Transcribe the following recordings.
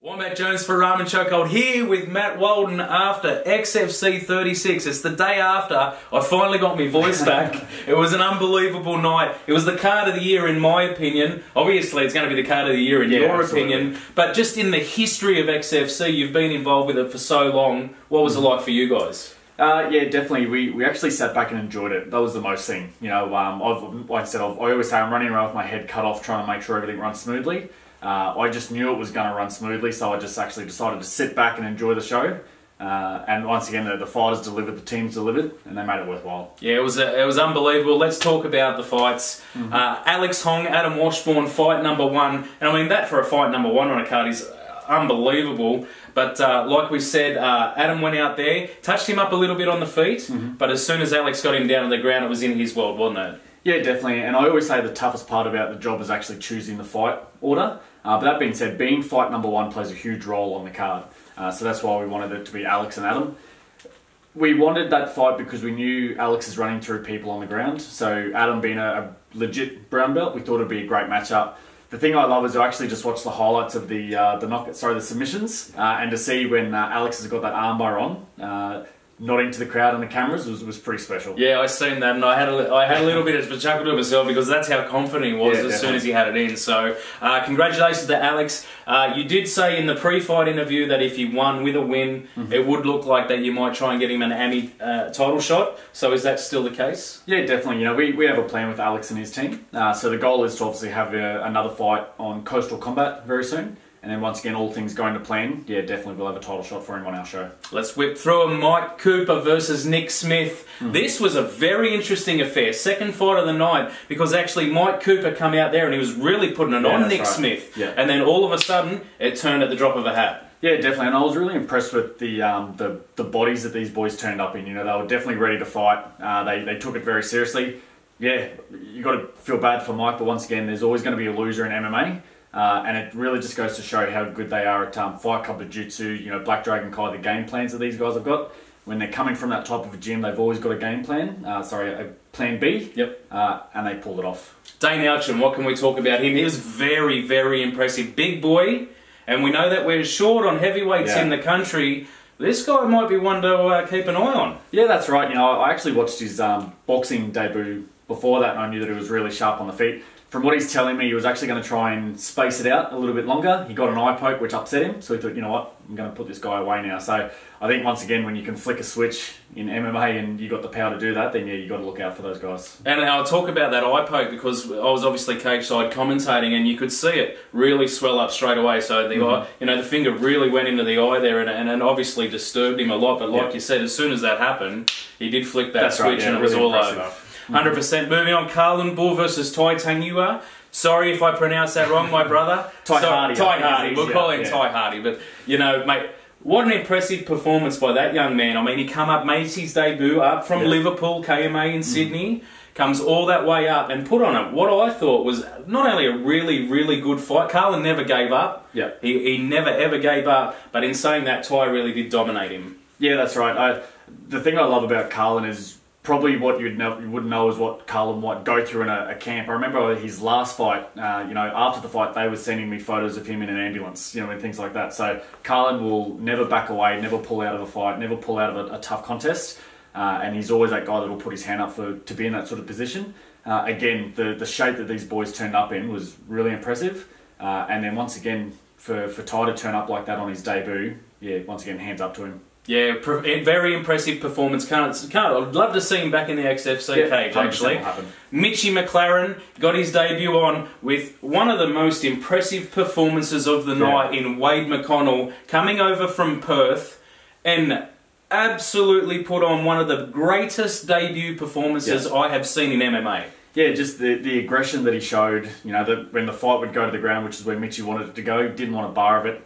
Wombat Jones for Ramen Chokehold here with Matt Walton after XFC 36. It's the day after I finally got my voice back. It was an unbelievable night. It was the card of the year in my opinion. Obviously it's going to be the card of the year in your opinion. But just in the history of XFC, you've been involved with it for so long. What was it like for you guys? Yeah, definitely. We actually sat back and enjoyed it. That was the most thing. You know, like I said, I always say I'm running around with my head cut off trying to make sure everything runs smoothly. I just knew it was going to run smoothly, so I just actually decided to sit back and enjoy the show. And once again, the fighters delivered, the teams delivered, and they made it worthwhile. Yeah, it was unbelievable. Let's talk about the fights. Alex Hong, Adam Washbourne, fight number one. And I mean, that for a fight number one on a card is unbelievable. But like we said, Adam went out there, touched him up a little bit on the feet, but as soon as Alex got him down to the ground, it was in his world, wasn't it? Yeah, definitely. And I always say the toughest part about the job is actually choosing the fight order. But that being said, being fight number one plays a huge role on the card. So that's why we wanted it to be Alex and Adam. We wanted that fight because we knew Alex is running through people on the ground. So Adam being a legit brown belt, we thought it'd be a great matchup. The thing I love is I actually just watched the highlights of the submissions, and to see when Alex has got that armbar on, nodding to the crowd and the cameras was pretty special. Yeah, I seen that, and I had a little bit of a chuckle to myself because that's how confident he was as soon as he had it in. So, congratulations to Alex. You did say in the pre-fight interview that if he won with a win, it would look like that you might try and get him an AMI title shot. So, is that still the case? Yeah, definitely. You know, we have a plan with Alex and his team. So the goal is to obviously have another fight on Coastal Combat very soon. And then once again, all things going to plan, yeah, definitely we'll have a title shot for him on our show. Let's whip through him. Mike Cooper versus Nick Smith. This was a very interesting affair. Second fight of the night, because actually Mike Cooper come out there and he was really putting it on Nick Smith. Yeah. And then all of a sudden, it turned at the drop of a hat. Yeah, definitely. And I was really impressed with the bodies that these boys turned up in. You know, they were definitely ready to fight. They took it very seriously. Yeah, you got to feel bad for Mike, but once again, there's always going to be a loser in MMA. And it really just goes to show how good they are at Fight Club Jiu-Jitsu, you know, Black Dragon Kai, the game plans that these guys have got. When they're coming from that type of a gym, they've always got a game plan, a plan B, and they pulled it off. Dane Ouchen, what can we talk about him? He was very, very impressive. Big boy, and we know that we're short on heavyweights in the country. This guy might be one to keep an eye on. Yeah, that's right. You know, I actually watched his boxing debut before that, and I knew that he was really sharp on the feet. From what he's telling me, he was actually going to try and space it out a little bit longer. He got an eye poke, which upset him. So he thought, you know what, I'm going to put this guy away now. So I think once again, when you can flick a switch in MMA and you got the power to do that, then yeah, you got to look out for those guys. And I'll talk about that eye poke because I was obviously cage side commentating, and you could see it really swell up straight away. So the eye, you know, the finger really went into the eye there, and obviously disturbed him a lot. But like you said, as soon as that happened, he did flick that switch, and it was all over. 100%. Moving on, Carlin Bull versus Tai Tangua. Sorry if I pronounce that wrong, my brother. Tai Hardy. Tai Hardy. We'll call him Tai Hardy. But, you know, mate, what an impressive performance by that young man. I mean, he come up, made his debut up from Liverpool, KMA in Sydney, comes all that way up and put on what I thought was not only a really, really good fight. Carlin never gave up. Yeah. He never, ever gave up. But in saying that, Tai really did dominate him. Yeah, that's right. The thing I love about Carlin is probably what you wouldn't know is what Carlin might go through in a camp. I remember his last fight, you know, after the fight, they were sending me photos of him in an ambulance, you know, and things like that. So Carlin will never back away, never pull out of a fight, never pull out of a tough contest. And he's always that guy that will put his hand up to be in that sort of position. Again, the shape that these boys turned up in was really impressive. And then once again, for Tai to turn up like that on his debut, yeah, once again, hands up to him. Yeah, very impressive performance. I'd love to see him back in the XFC cage, actually. Mitchy McLaren got his debut on with one of the most impressive performances of the night in Wade McConnell, coming over from Perth and absolutely put on one of the greatest debut performances I have seen in MMA. Yeah, just the aggression that he showed, you know, when the fight would go to the ground, which is where Mitchy wanted it to go, didn't want a bar of it.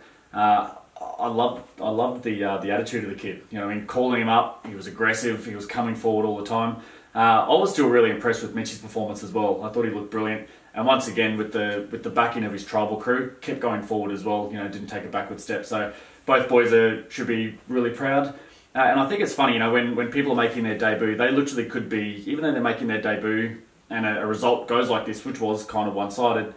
I loved the attitude of the kid. You know, I mean, calling him up, he was aggressive, he was coming forward all the time. I was still really impressed with Mitchy's performance as well. I thought he looked brilliant, and once again with the backing of his tribal crew, kept going forward as well. You know, didn't take a backward step. So both boys should be really proud. And I think it's funny, you know, when people are making their debut, they literally could be, even though they're making their debut and a result goes like this, which was kind of one-sided,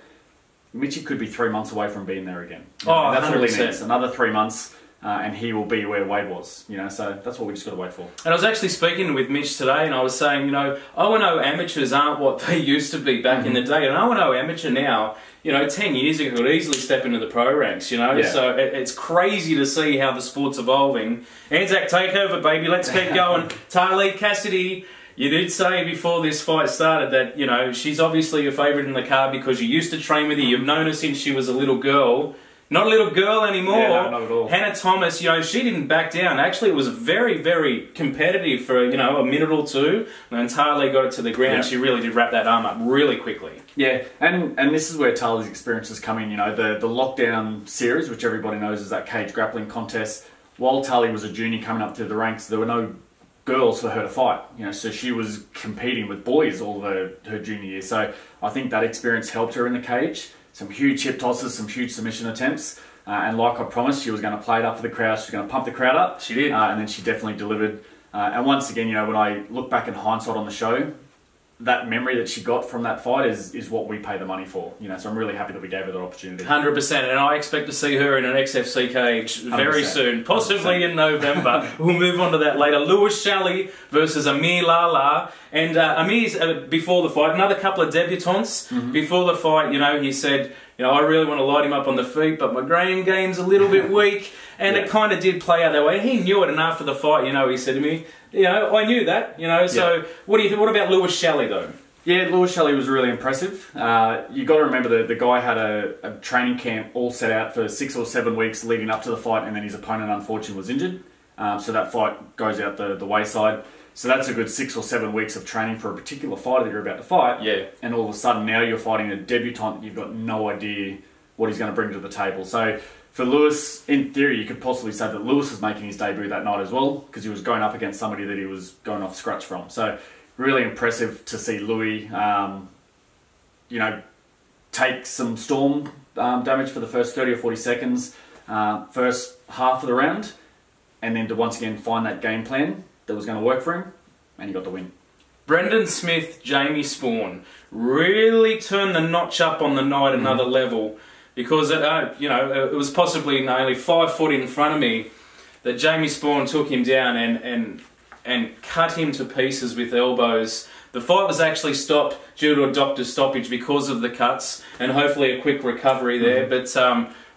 Mitchie could be 3 months away from being there again. Oh, that's 100%. all he needs. Another 3 months, and he will be where Wade was. So that's what we just got to wait for. And I was actually speaking with Mitch today, and I was saying, O&O amateurs aren't what they used to be back in the day. An O&O amateur now, 10 years ago could easily step into the pro ranks, Yeah. So it's crazy to see how the sport's evolving. Anzac takeover, baby, let's keep going. Tarlee Cassidy, you did say before this fight started that, she's obviously your favourite in the card because you used to train with her, you've known her since she was a little girl. Not a little girl anymore. Yeah, no, not at all. Hannah Thomas, she didn't back down. Actually, it was very, very competitive for, a minute or two. And then Tarlee got it to the ground. Yeah. She really did wrap that arm up really quickly. Yeah, and this is where Tarlee's experiences come in. The lockdown series, which everybody knows is that cage grappling contest. While Tarlee was a junior coming up through the ranks, there were no girls for her to fight. So she was competing with boys all of her junior year. So I think that experience helped her in the cage. Some huge hip tosses, some huge submission attempts. And like I promised, she was going to play it up for the crowd. She was going to pump the crowd up. She did. And then she definitely delivered. And once again, when I look back in hindsight on the show, that memory that she got from that fight is what we pay the money for. So I'm really happy that we gave her that opportunity. 100%. And I expect to see her in an XFC cage very 100%. soon, possibly in November. We'll move on to that later. Lewis Shalley versus Amir Lala. And Amir's, before the fight, another couple of debutantes. Before the fight, he said, I really want to light him up on the feet, but my ground game's a little bit weak. And it kind of did play out that way. He knew it, and after the fight, he said to me, I knew that, So what do you think? What about Lewis Shalley, though? Yeah, Lewis Shalley was really impressive. You got to remember the guy had a training camp all set out for 6 or 7 weeks leading up to the fight, and then his opponent unfortunately was injured. So that fight goes out the wayside. So that's a good 6 or 7 weeks of training for a particular fighter that you're about to fight. Yeah. And all of a sudden now you're fighting a debutant. You've got no idea what he's going to bring to the table. So for Lewis, in theory, you could possibly say that Lewis was making his debut that night as well because he was going up against somebody that he was going off scratch from. So really impressive to see Louis, take some storm damage for the first 30 or 40 seconds, first half of the round, and then to once again find that game plan that was going to work for him, and he got the win. Brendan Smith, Jamie Spawn really turned the notch up on the night another level because it was possibly only 5 foot in front of me that Jamie Spawn took him down and cut him to pieces with elbows. The fight was actually stopped due to a doctor's stoppage because of the cuts and hopefully a quick recovery there. But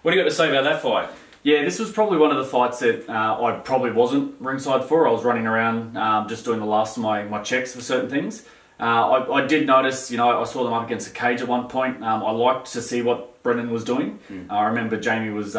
what do you got to say about that fight? Yeah, this was probably one of the fights that I probably wasn't ringside for. I was running around just doing the last of my checks for certain things. I did notice, I saw them up against a cage at one point. I liked to see what Brendan was doing. I remember Jamie was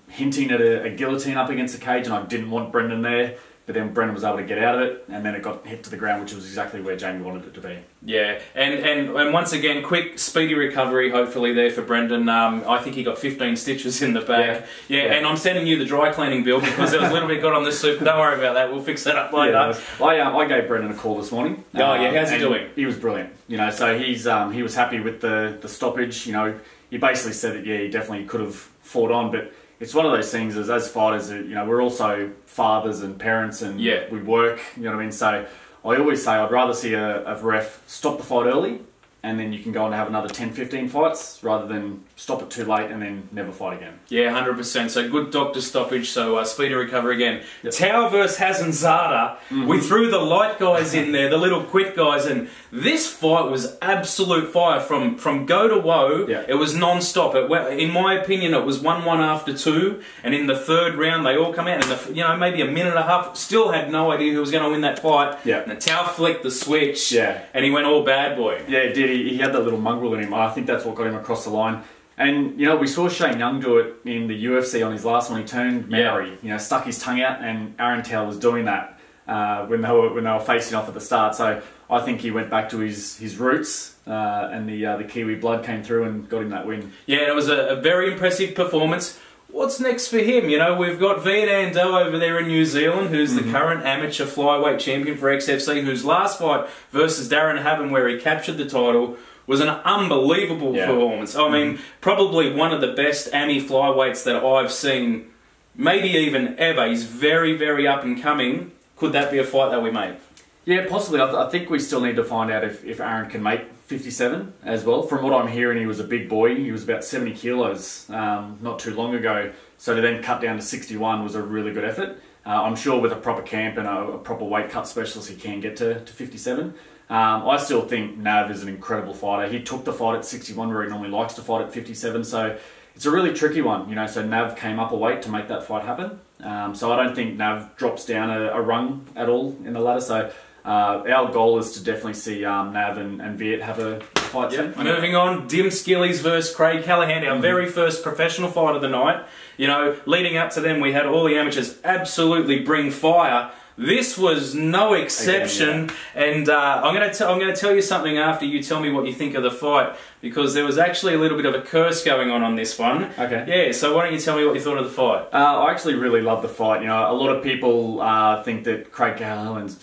hinting at a guillotine up against the cage, and I didn't want Brendan there. But then Brendan was able to get out of it, and then it got hit to the ground, which was exactly where Jamie wanted it to be. Yeah, and once again, quick, speedy recovery, hopefully, there for Brendan. I think he got 15 stitches in the back. Yeah, and I'm sending you the dry cleaning bill because there was a little bit got on the soup. Don't worry about that, we'll fix that up later. Yeah, I gave Brendan a call this morning. How's he doing? He was brilliant. So he was happy with the stoppage. He basically said that, he definitely could have fought on, but it's one of those things as fighters, we're also fathers and parents and we work, you know what I mean? So I always say I'd rather see a ref stop the fight early and then you can go on to have another 10, 15 fights rather than stop it too late and then never fight again. Yeah, 100%. So good doctor stoppage, so speedy recovery again. Yep. Tau versus Hazanzada. We threw the light guys in there, the little quick guys, and this fight was absolute fire from go to woe. Yeah. It was non-stop. In my opinion, it was 1-1 after 2, and in the third round they all come out, and maybe a minute and a half, still had no idea who was going to win that fight. Yeah. And Tau flicked the switch, yeah, and he went all bad boy. Yeah, it did. He had that little mongrel in him. I think that's what got him across the line. And, we saw Shane Young do it in the UFC on his last one. He turned Maori, stuck his tongue out, and Aaron Tell was doing that when they were facing off at the start. So I think he went back to his roots, and the Kiwi blood came through and got him that win. Yeah, it was a very impressive performance. What's next for him? We've got Viet Doe over there in New Zealand, who's the current amateur flyweight champion for XFC, whose last fight versus Darren Haben, where he captured the title, was an unbelievable performance. I mean, probably one of the best AMI flyweights that I've seen, maybe even ever. He's very, very up and coming. Could that be a fight that we make? Yeah, possibly. I think we still need to find out if Aaron can make 57 as well. From what I'm hearing, he was a big boy. He was about 70 kilos not too long ago. So to then cut down to 61 was a really good effort. I'm sure with a proper camp and a proper weight cut specialist, he can get to 57. I still think Nav is an incredible fighter. He took the fight at 61 where he normally likes to fight at 57. So it's a really tricky one, you know. So Nav came up a weight to make that fight happen. So I don't think Nav drops down a rung at all in the ladder. So our goal is to definitely see Nav and Viet have a fight soon. Moving on, Dim Skillies versus Craig Callahan, our very first professional fight of the night. You know, leading up to them, we had all the amateurs absolutely bring fire. This was no exception. Again, and I'm going to tell you something after you tell me what you think of the fight, because there was actually a little bit of a curse going on this one. Okay. Yeah, so why don't you tell me what you thought of the fight? I actually really love the fight. You know, a lot of people think that Craig Callahan's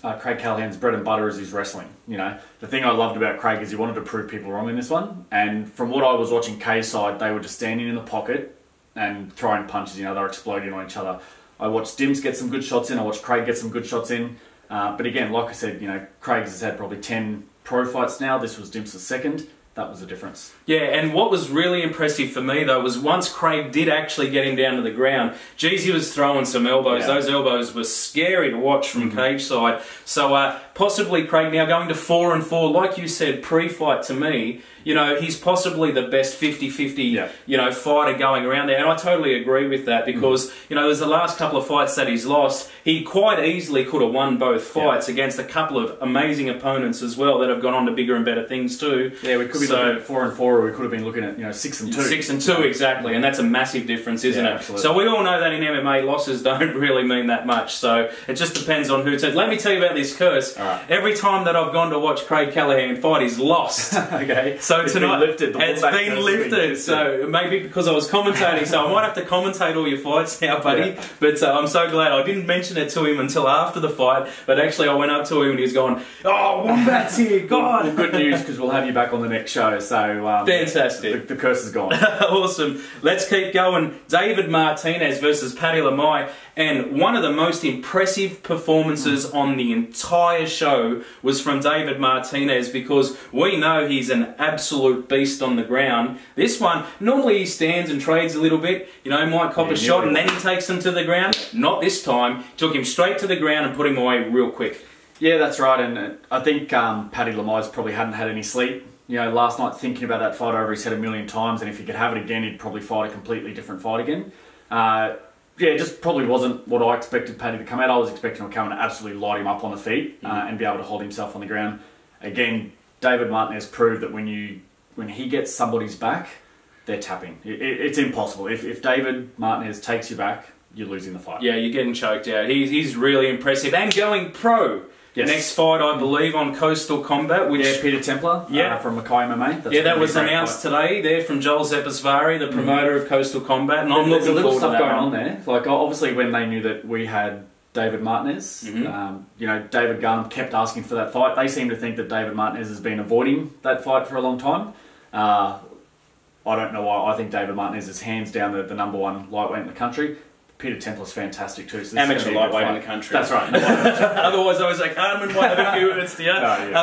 bread and butter is his wrestling. You know, the thing I loved about Craig is he wanted to prove people wrong in this one. And from what I was watching K's side, they were just standing in the pocket and throwing punches. You know, they're exploding on each other. I watched Dims get some good shots in. I watched Craig get some good shots in. But again, like I said, you know, Craig's has had probably 10 pro fights now. This was Dims' second. That was the difference. Yeah, and what was really impressive for me, though, was once Craig did actually get him down to the ground, geez, he was throwing some elbows. Yeah. Those elbows were scary to watch from cage side. So possibly Craig now going to 4-4, like you said, pre-fight to me, you know, he's possibly the best 50-50, you know, fighter going around there. And I totally agree with that because, you know, there's the last couple of fights that he's lost. He quite easily could have won both fights against a couple of amazing opponents as well that have gone on to bigger and better things too. Yeah, we could be looking at 4-4, or we could have been looking at, you know, 6-2. 6-2, exactly, and that's a massive difference, isn't it? Absolutely. So we all know that in MMA, losses don't really mean that much. So it just depends on who. Let me tell you about this curse. Every time that I've gone to watch Craig Callahan fight, he's lost. Okay. So it's tonight, it's been lifted. So maybe because I was commentating, so I might have to commentate all your fights now, buddy. Yeah. But I'm so glad I didn't mention it to him until after the fight. But actually, I went up to him and he was going, "Oh, Wombat's here, God!" Well, good news because we'll have you back on the next show. So fantastic. The curse is gone. Awesome. Let's keep going. David Martinez versus Paddy Lamai. And one of the most impressive performances on the entire show was from David Martinez, because we know he's an absolute beast on the ground. This one, normally he stands and trades a little bit, you know, might cop a shot and then he takes him to the ground. Not this time. Took him straight to the ground and put him away real quick. Yeah, that's right. And I think Paddy Lamai's probably hadn't had any sleep. You know, last night thinking about that fight over his head a million times, and if he could have it again, he'd probably fight a completely different fight again. Yeah, it just probably wasn't what I expected Paddy to come out. I was expecting him to come and absolutely light him up on the feet and be able to hold himself on the ground. Again, David Martinez proved that when he gets somebody's back, they're tapping. It's impossible. If David Martinez takes you back, you're losing the fight. Yeah, you're getting choked out. He's really impressive and going pro. Yes. Next fight, I believe, on Coastal Combat, which Peter Templar from Mackay MMA. That's that was announced today. There from Joel Zepasvari, the promoter of Coastal Combat, and I'm looking forward to that. There's a little stuff going on there. Like obviously, when they knew that we had David Martinez, you know, David Garnham kept asking for that fight. They seem to think that David Martinez has been avoiding that fight for a long time. I don't know why. I think David Martinez is hands down the number one lightweight in the country. Peter Templar's fantastic too. So amateur lightweight in the country. That's right. Otherwise, I was like, Hardman might have a few minutes to you.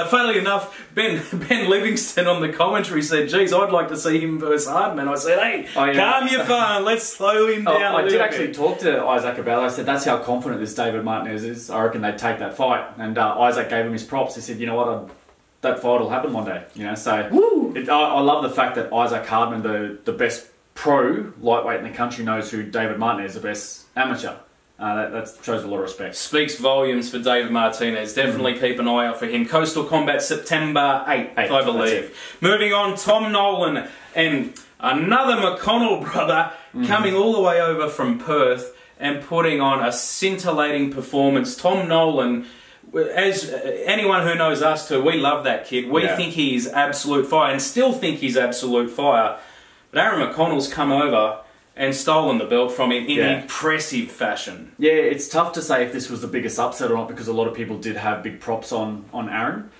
Funnily enough, Ben Livingston on the commentary said, "Geez, I'd like to see him versus Hardman." I said, "Hey, calm your phone. Let's slow him down." I did actually talk to Isaac about it. I said, "That's how confident this David Martinez is. I reckon they'd take that fight." And Isaac gave him his props. He said, "You know what? That fight will happen one day." You know, so I love the fact that Isaac Hardman, the best pro lightweight in the country, knows who David Martinez is, the best amateur. That shows a lot of respect. Speaks volumes for David Martinez. Definitely keep an eye out for him. Coastal Combat September 8th, I believe. Moving on, Tom Nolan and another McConnell brother coming all the way over from Perth and putting on a scintillating performance. Tom Nolan, as anyone who knows us too, we love that kid. We think he is absolute fire and still think he's absolute fire. But Aaron McConnell's come over and stolen the belt from him in impressive fashion. Yeah, it's tough to say if this was the biggest upset or not, because a lot of people did have big props on Aaron.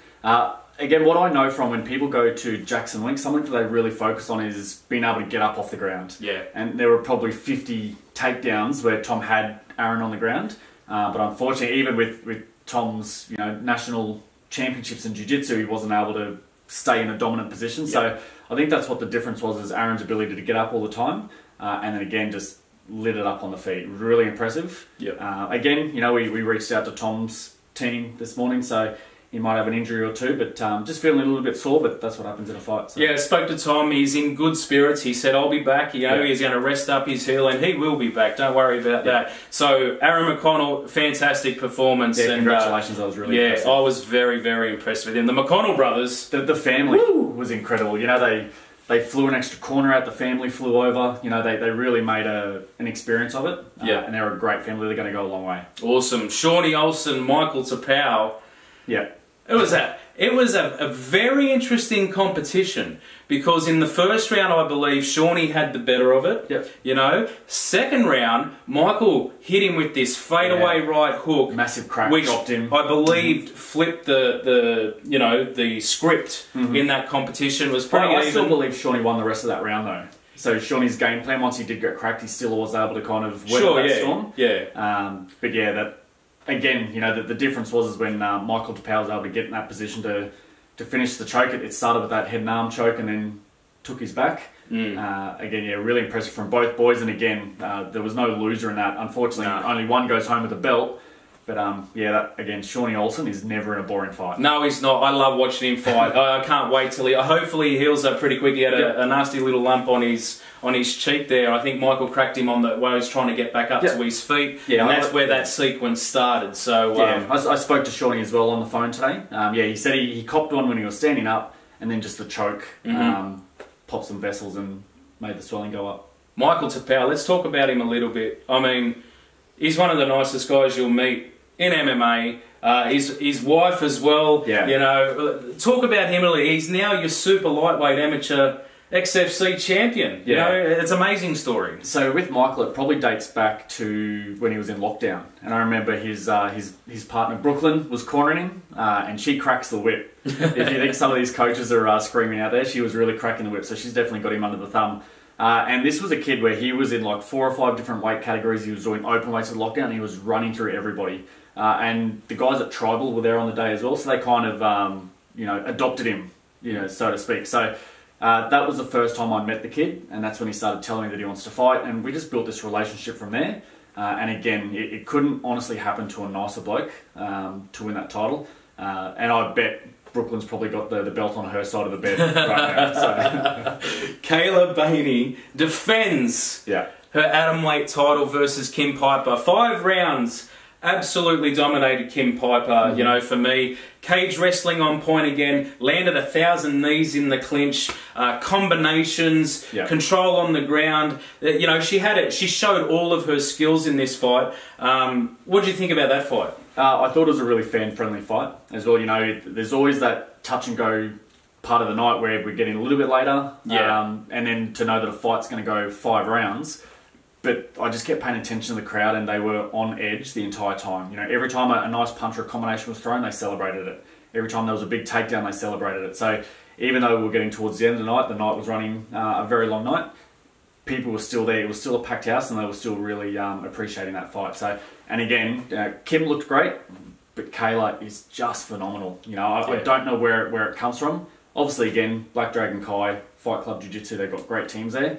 Again, what I know from when people go to Jackson Link, something that they really focus on is being able to get up off the ground. Yeah. And there were probably 50 takedowns where Tom had Aaron on the ground. But unfortunately, even with Tom's national championships in jiu-jitsu, he wasn't able to stay in a dominant position. So I think that's what the difference was, is Aaron's ability to get up all the time, and then again just lit it up on the feet. Really impressive. Again, you know, we reached out to Tom's team this morning, so he might have an injury or two, but just feeling a little bit sore, but that's what happens in a fight. So. Yeah, I spoke to Tom. He's in good spirits. He said, I'll be back. You know, he's going to rest up his heel, and he will be back. Don't worry about that. So, Aaron McConnell, fantastic performance. Yeah, and, congratulations. I was really impressed. I was very, very impressed with him. The McConnell brothers. The family was incredible. You know, they flew an extra corner out. The family flew over. You know, they really made an experience of it. And they're a great family. They're going to go a long way. Awesome. Shawnee Olsen, Michael Tapau. Yeah. It was a very interesting competition, because in the first round, I believe Shawnee had the better of it. Yep. You know, second round, Michael hit him with this fadeaway right hook, massive crack, which dropped him. I believed flipped the script in that competition. Was pretty even. I still believe Shawnee won the rest of that round though. So Shawnee's game plan, once he did get cracked, he still was able to kind of weather that storm. But yeah, that. Again, you know, the difference was when Michael Tapau was able to get in that position to finish the choke. It started with that head and arm choke and then took his back. Again, yeah, really impressive from both boys. And again, there was no loser in that. Unfortunately, only one goes home with a belt. But again, Shawnee Olsen is never in a boring fight. No, he's not. I love watching him fight. I can't wait till hopefully he heals up pretty quick. He had a nasty little lump on his cheek there. I think Michael cracked him on while he was trying to get back up to his feet. And that's where that sequence started. So I spoke to Shawnee as well on the phone today. He said he copped one when he was standing up, and then just the choke popped some vessels and made the swelling go up. Michael Tapau, let's talk about him a little bit. I mean, he's one of the nicest guys you'll meet in MMA. His wife as well. You know, talk about him. He's now your super lightweight amateur XFC champion. You know, it's an amazing story. So with Michael, it probably dates back to when he was in lockdown, and I remember his partner Brooklyn was cornering him, and she cracks the whip. If you think some of these coaches are screaming out there, she was really cracking the whip. So she's definitely got him under the thumb. And this was a kid where he was in like 4 or 5 different weight categories. He was doing open weights at lockdown, and he was running through everybody. And the guys at Tribal were there on the day as well, so they kind of adopted him, so to speak. So that was the first time I met the kid, and that's when he started telling me that he wants to fight, and we just built this relationship from there. And again, it couldn't honestly happen to a nicer bloke to win that title. And I bet Brooklyn's probably got the belt on her side of the bed right now. So. Kayla Bainey defends her atomweight title versus Kim Piper. 5 rounds. Absolutely dominated Kim Piper, you know, for me. Cage wrestling on point again, landed 1,000 knees in the clinch, combinations, control on the ground. You know, she had it. She showed all of her skills in this fight. What did you think about that fight? I thought it was a really fan-friendly fight as well. You know, there's always that touch-and-go part of the night where we're getting a little bit later. And then to know that a fight's going to go 5 rounds. But I just kept paying attention to the crowd, and they were on edge the entire time. You know, every time a nice punch or a combination was thrown, they celebrated it. Every time there was a big takedown, they celebrated it. So even though we were getting towards the end of the night was running a very long night, people were still there. It was still a packed house, and they were still really appreciating that fight. So, and again, Kim looked great, but Kayla is just phenomenal. You know, I don't know where it comes from. Obviously, again, Black Dragon Kai, Fight Club Jiu-Jitsu, they've got great teams there.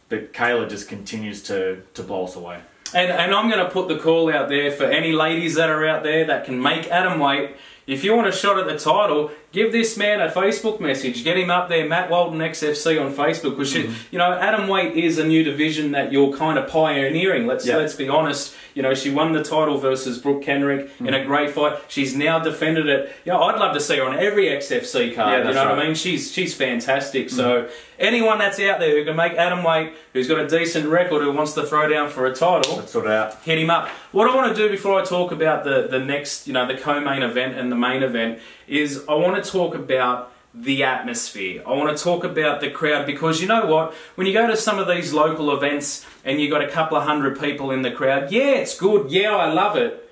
But Kayla just continues to blow us away. And I'm going to put the call out there for any ladies that are out there that can make atomweight. If you want a shot at the title, give this man a Facebook message. Get him up there, Matt Walton XFC on Facebook. Because, you know, atomweight is a new division that you're kind of pioneering. Let's be honest. You know, she won the title versus Brooke Kenrick in a great fight. She's now defended it. You know, I'd love to see her on every XFC card. You know what I mean? She's fantastic. So anyone that's out there who can make atomweight, who's got a decent record, who wants to throw down for a title, let's sort it out. Hit him up. What I want to do before I talk about the next, you know, the co-main event and the main event is I want to talk about the atmosphere. I want to talk about the crowd, because you know what? When you go to some of these local events and you got a couple of 100 people in the crowd, yeah, it's good. Yeah, I love it.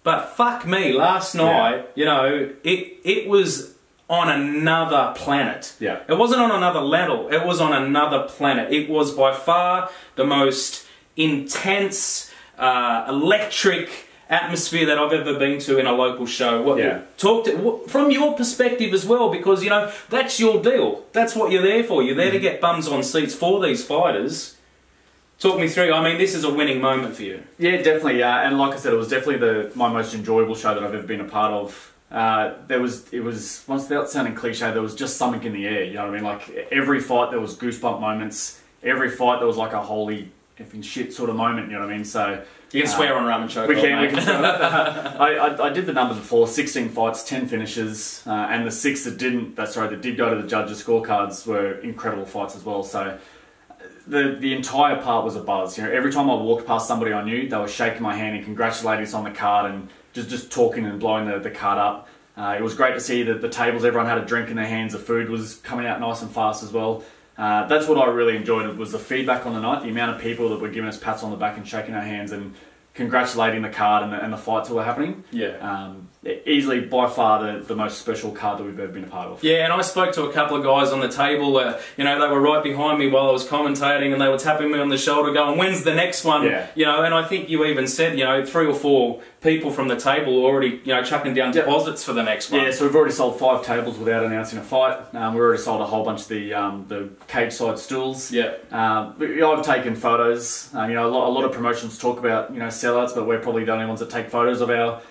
But fuck me, last night, you know, it was on another planet. It wasn't on another level. It was on another planet. It was by far the most intense, electric atmosphere that I've ever been to in a local show. From your perspective as well, because, you know, that's your deal. That's what you're there for. You're there to get bums on seats for these fighters. Talk me through. I mean, this is a winning moment for you. Yeah, definitely. And like I said, it was definitely my most enjoyable show that I've ever been a part of. It was, once without sounding cliche, there was just something in the air, you know what I mean? Like, every fight there was goosebump moments. Every fight there was like a holy effing shit sort of moment, you know what I mean? So you can swear on Ramen Choke. We can swear. I did the numbers before: 16 fights, 10 finishes, and the 6 that did go to the judges' scorecards were incredible fights as well. So the entire part was a buzz. You know, every time I walked past somebody I knew, they were shaking my hand and congratulating us on the card and just talking and blowing the card up. It was great to see that the tables, everyone had a drink in their hands, the food was coming out nice and fast as well. That's what I really enjoyed, was the feedback on the night, the amount of people that were giving us pats on the back and shaking our hands and congratulating the card and the fights that were happening. Yeah. Easily, by far, the most special card that we've ever been a part of. Yeah, and I spoke to a couple of guys on the table. You know, they were right behind me while I was commentating, and they were tapping me on the shoulder going, when's the next one? Yeah. You know, and I think you even said, you know, 3 or 4 people from the table already, you know, chucking down deposits for the next one. Yeah, so we've already sold 5 tables without announcing a fight. We've already sold a whole bunch of the cage side stools. Yeah. I've taken photos. You know, a lot of promotions talk about, you know, sellouts, but we're probably the only ones that take photos of our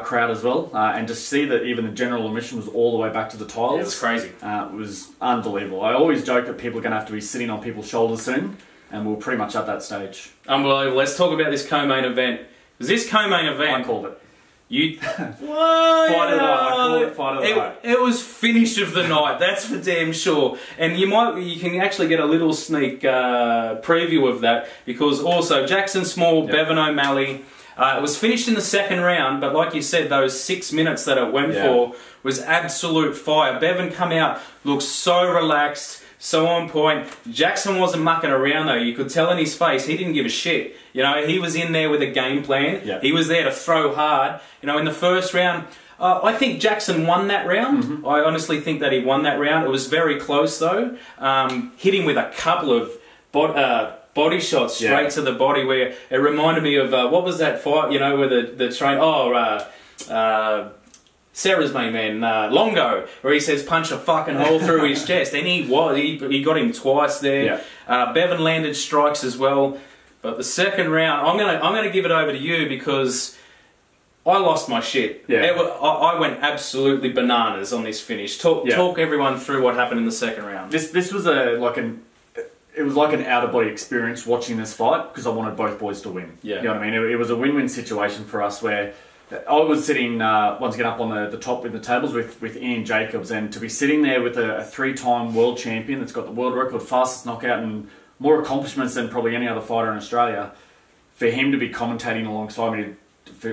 crowd as well, and to see that even the general admission was all the way back to the tiles. Yeah, it was crazy. It was unbelievable. I always joke that people are going to have to be sitting on people's shoulders soon, and we're pretty much at that stage. Unbelievable. Let's talk about this co-main event. Because this co-main event... I called it. You... Fight of the night. I called it fight of the night. It was finish of the night, that's for damn sure. And you can actually get a little sneak preview of that, because also Jackson Small, Bevan O'Malley... it was finished in the second round, but like you said, those 6 minutes that it went for was absolute fire. Bevan come out, looked so relaxed, so on point. Jackson wasn't mucking around though. You could tell in his face, he didn't give a shit. You know, he was in there with a game plan. Yeah. He was there to throw hard. You know, in the first round, I think Jackson won that round. Mm-hmm. I honestly think that he won that round. It was very close though. Hit him with a couple of... body shots straight to the body, where it reminded me of what was that fight, you know, where the train Sarah's main man Longo, where he says punch a fucking hole through his chest, and he got him twice there. Bevan landed strikes as well, but the second round, I'm gonna give it over to you, because I lost my shit. I went absolutely bananas on this finish. Talk everyone through what happened in the second round. This was it was like an out-of-body experience watching this fight, because I wanted both boys to win. Yeah. You know what I mean? It was a win-win situation for us, where I was sitting, once again, up on the top with the tables with Ian Jacobs, and to be sitting there with a 3-time world champion that's got the world record, fastest knockout, and more accomplishments than probably any other fighter in Australia, for him to be commentating alongside me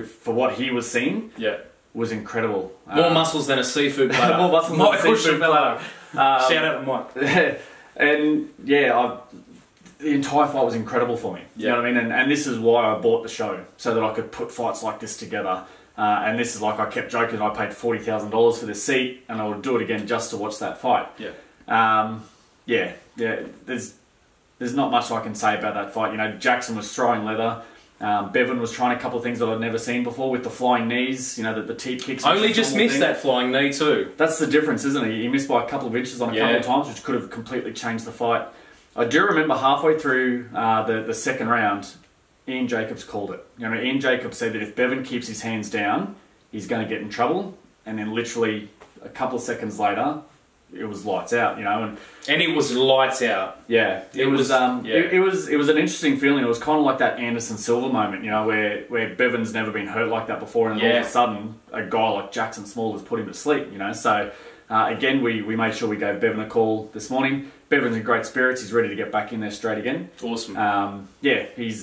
for what he was seeing was incredible. More muscles than a seafood platter. More muscles than a seafood platter. Shout out to Mike. And the entire fight was incredible for me. You know what I mean? And this is why I bought the show, so that I could put fights like this together. And this is like, I kept joking, I paid $40,000 for this seat, and I would do it again just to watch that fight. There's not much I can say about that fight. You know, Jackson was throwing leather. Bevan was trying a couple of things that I'd never seen before with the flying knees, you know, the teep kicks. Only just missed that flying knee too. That's the difference, isn't it? He missed by a couple of inches on a couple of times, which could have completely changed the fight. I do remember halfway through the second round, Ian Jacobs called it. You know, Ian Jacobs said that if Bevan keeps his hands down, he's going to get in trouble. And then literally a couple of seconds later, it was lights out, you know, and it was lights out. Yeah, it was an interesting feeling. It was kind of like that Anderson Silva moment, you know, where Bevan's never been hurt like that before, and all of a sudden a guy like Jackson Small has put him to sleep, you know. So again, we made sure we gave Bevan a call this morning. Bevan's in great spirits. He's ready to get back in there straight again. Awesome. He's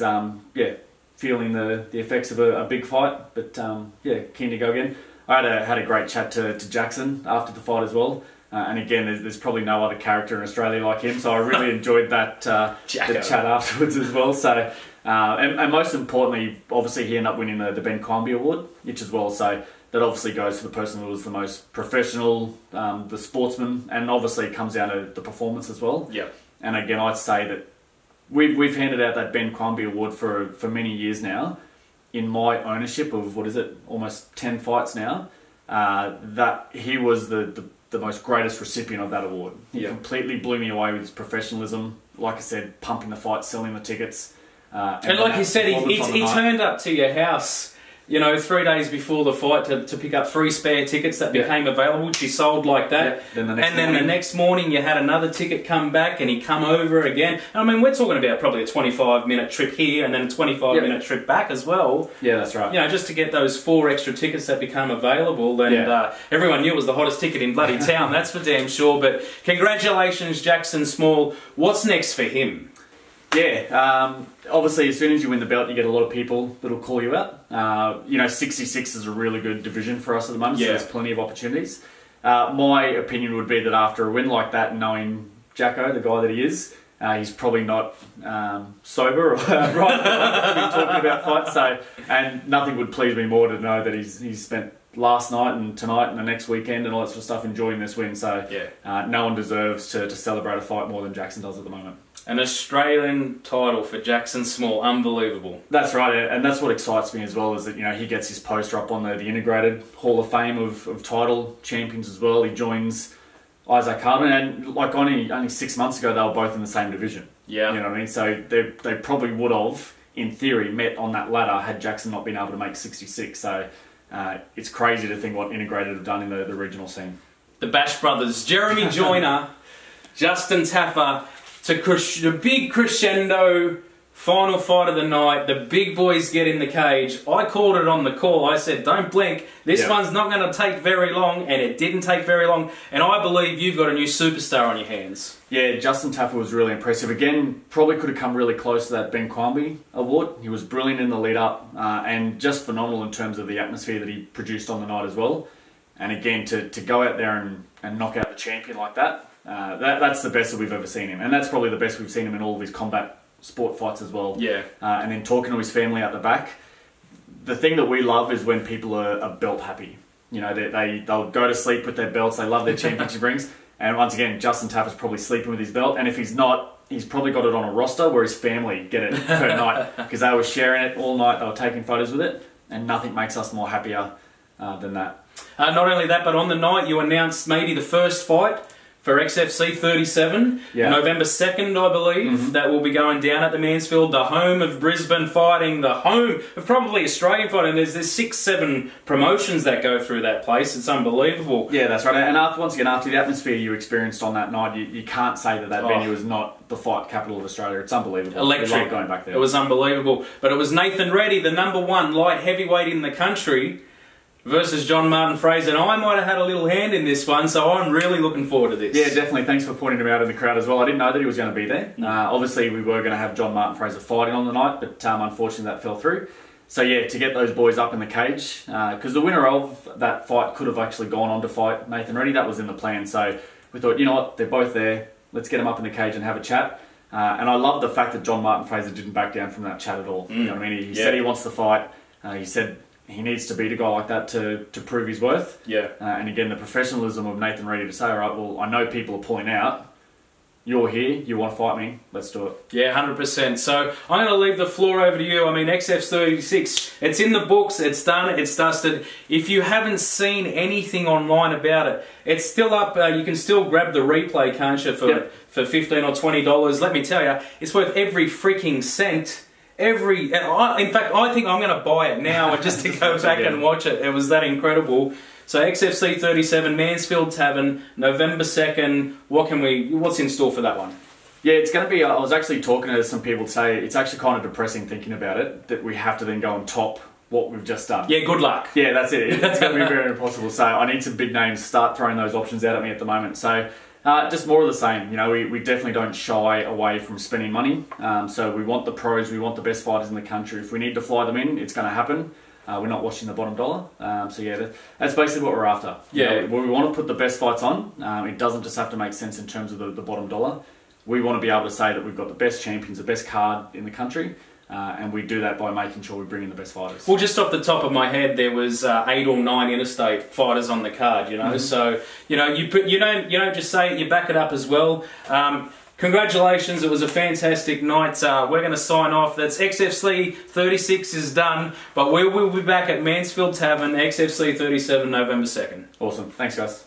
feeling the effects of a big fight, but keen to go again. I had a great chat to Jackson after the fight as well. And again, there's probably no other character in Australia like him, so I really enjoyed that the chat afterwards as well. So, and most importantly, obviously he ended up winning the Ben Quamby Award, which as well. So that obviously goes to the person who was the most professional, the sportsman, and obviously it comes down to the performance as well. Yeah. And again, I'd say that we've handed out that Ben Quamby Award for many years now. in my ownership of, what is it, almost 10 fights now, that he was the most greatest recipient of that award. He completely blew me away with his professionalism. Like I said, pumping the fights, selling the tickets. And like you said, he turned up to your house, you know, 3 days before the fight to pick up 3 spare tickets that became available, which he sold like that. The next morning you had another ticket come back and he come over again. I mean, we're talking about probably a 25-minute trip here and then a 25-minute trip back as well. Yeah, that's right. You know, just to get those 4 extra tickets that become available. And everyone knew it was the hottest ticket in bloody town, that's for damn sure. But congratulations, Jackson Small. What's next for him? Yeah, obviously as soon as you win the belt you get a lot of people that'll call you out. You know, 66 is a really good division for us at the moment, so there's plenty of opportunities. My opinion would be that after a win like that, knowing Jacko, the guy that he is, he's probably not sober or right to be talking about fights, so, and nothing would please me more to know that he's spent last night and tonight and the next weekend and all that sort of stuff enjoying this win, so no one deserves to celebrate a fight more than Jackson does at the moment. An Australian title for Jackson Small, unbelievable. That's right, and that's what excites me as well, is that, you know, he gets his poster up on the integrated Hall of Fame of title champions as well. He joins Isaac Hartman, and like only 6 months ago they were both in the same division. Yeah, you know what I mean. So they probably would have, in theory, met on that ladder had Jackson not been able to make 66. So it's crazy to think what integrated have done in the regional scene. The Bash brothers, Jeremy Joyner, Justin Taffer. To the big crescendo, final fight of the night, the big boys get in the cage. I called it on the call. I said, don't blink. This one's not going to take very long, and it didn't take very long. And I believe you've got a new superstar on your hands. Yeah, Justin Taffer was really impressive. Again, probably could have come really close to that Ben Quamby award. He was brilliant in the lead-up and just phenomenal in terms of the atmosphere that he produced on the night as well. And again, to go out there and knock out the champion like that, that's the best that we've ever seen him, and that's probably the best we've seen him in all of his combat sport fights as well. Yeah. And then talking to his family out the back, the thing that we love is when people are belt happy. You know, they'll go to sleep with their belts. They love their championship rings. And once again, Justin Taffer's probably sleeping with his belt, and if he's not, he's probably got it on a roster where his family get it per night, because they were sharing it all night. They were taking photos with it, and nothing makes us more happier than that. Not only that, but on the night you announced maybe the first fight for XFC 37, November 2nd, I believe, that will be going down at the Mansfield, the home of Brisbane fighting, the home of probably Australian fighting. There's 6-7 promotions that go through that place. It's unbelievable. Yeah, that's right. And once again, after the atmosphere you experienced on that night, you can't say that venue is not the fight capital of Australia. It's unbelievable. Electric. We love going back there. It was unbelievable. But it was Nathan Reddy, the #1 light heavyweight in the country, versus John Martin Fraser, and I might have had a little hand in this one, so I'm really looking forward to this. Yeah, definitely. Thanks for pointing him out in the crowd as well. I didn't know that he was going to be there. Obviously, we were going to have John Martin Fraser fighting on the night, but unfortunately that fell through. So yeah, to get those boys up in the cage, because the winner of that fight could have actually gone on to fight Nathan Reddy. That was in the plan. So we thought, you know what, they're both there. Let's get them up in the cage and have a chat. And I love the fact that John Martin Fraser didn't back down from that chat at all. You know what I mean? He said he wants to fight. He said he needs to beat a guy like that to prove his worth. Yeah. And again, the professionalism of Nathan Reddy to say, all right, well, I know people are pulling out. You're here, you want to fight me, let's do it. Yeah, 100%. So I'm going to leave the floor over to you. I mean, XF36, it's in the books, it's done, it's dusted. If you haven't seen anything online about it, it's still up. You can still grab the replay, can't you, for $15 or $20. Let me tell you, it's worth every freaking cent. In fact, I think I'm going to buy it now just to go back and watch it. It was that incredible. So XFC 37, Mansfield Tavern, November 2nd. What's in store for that one? Yeah, it's going to be, I was actually talking to some people today, it's actually kind of depressing thinking about it, that we have to then go and top what we've just done. Yeah, good luck. Yeah, that's it. It's going to be very impossible. So I need some big names to start throwing those options out at me at the moment. So just more of the same. You know, we definitely don't shy away from spending money. So we want the pros, we want the best fighters in the country. If we need to fly them in, it's going to happen. We're not watching the bottom dollar. So yeah, that's basically what we're after. Yeah, we want to put the best fights on. It doesn't just have to make sense in terms of the bottom dollar. We want to be able to say that we've got the best champions, the best card in the country. And we do that by making sure we bring in the best fighters. Well, just off the top of my head, there was 8 or 9 interstate fighters on the card. You know, so you know you don't just say it, you back it up as well. Congratulations, it was a fantastic night. We're going to sign off. That's XFC 36 is done, but we will be back at Mansfield Tavern, XFC 37, November 2nd. Awesome. Thanks, guys.